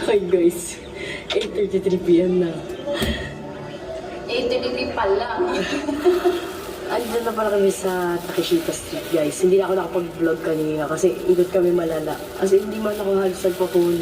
Hi guys, 8:33 PM na. 8:33 pala. Andun na pala kami sa Takeshita Street guys. Hindi na ako nakapag-vlog kanina kasi ikot kami malala. As in, hindi man ako halos nagpa-phone.